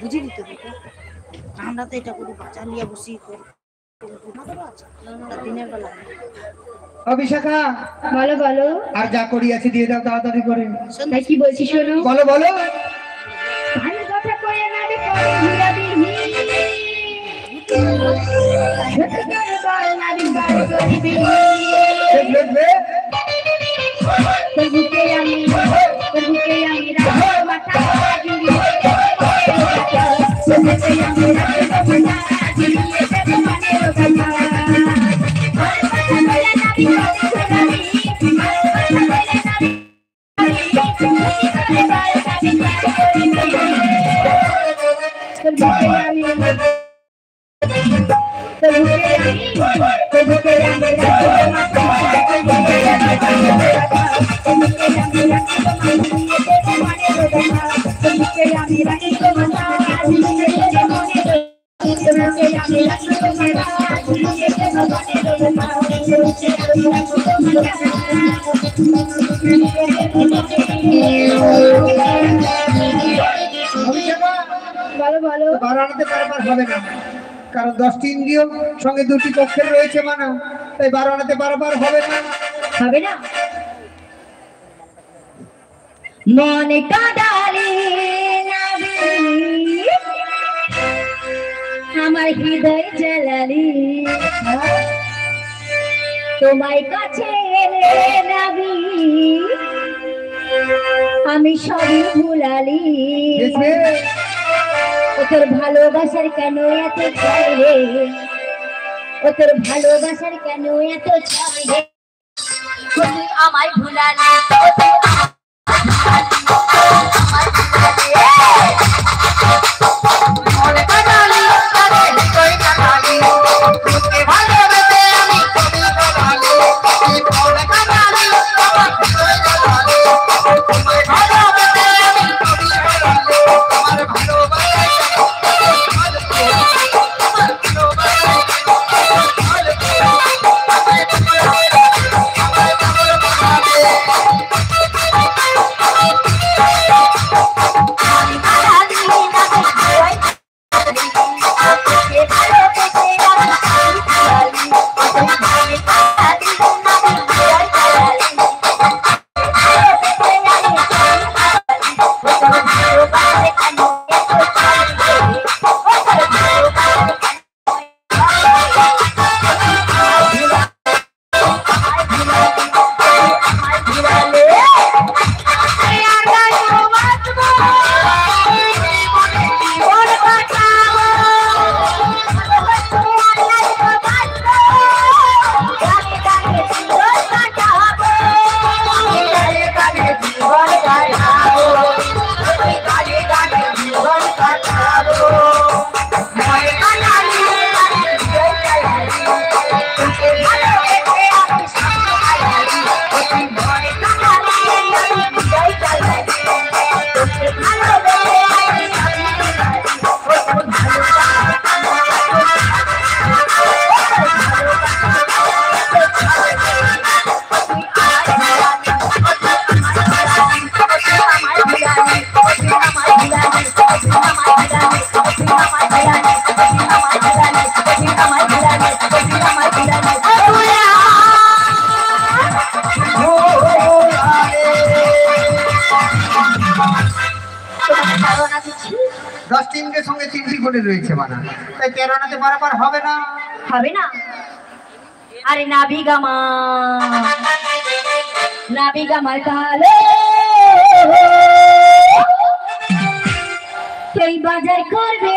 বুঝে দিতে হবে আমরা তো এটা করি বাচ্চা নিয়ে বসি দিনের বেলা অভিষেকা বলো বলো আর যা করিয়াছি দিয়ে দাও তাড়াতাড়ি করে তাই কি বলছি শোনো বলো বলো ভালো কথা কই না রে করে ঘুরাবি সত্যি করে বল না রে বাড়ি করিবি দেখবে তোর বুকে আমি রাখবো মাথা জুড়ি তোর বুকে আমি রাখবো মাথা জুড়িয়ে দেব মনের কথা বাড়ানোতে পারবার হবে না কারণ 10টি ইন্দ্রিয় সঙ্গে 2টি পক্ষের রয়েছে মানা তাই বাড়ানোতে পারবার হবে না মনে কাদালে আমার হৃদয় জ্বালালি তোমার কাছে নাবি আমি সবই ভুলালি ও তোর ভালোবাসার কেন এত চাই রে ও তোর ভালোবাসার কেন এত চাই রে তুই আমায় ভুলালি রয়েছে মানা তাই 13 আনাতে পারাপার হবে না আরে নাবিগামার কালে সেই বাজার করবে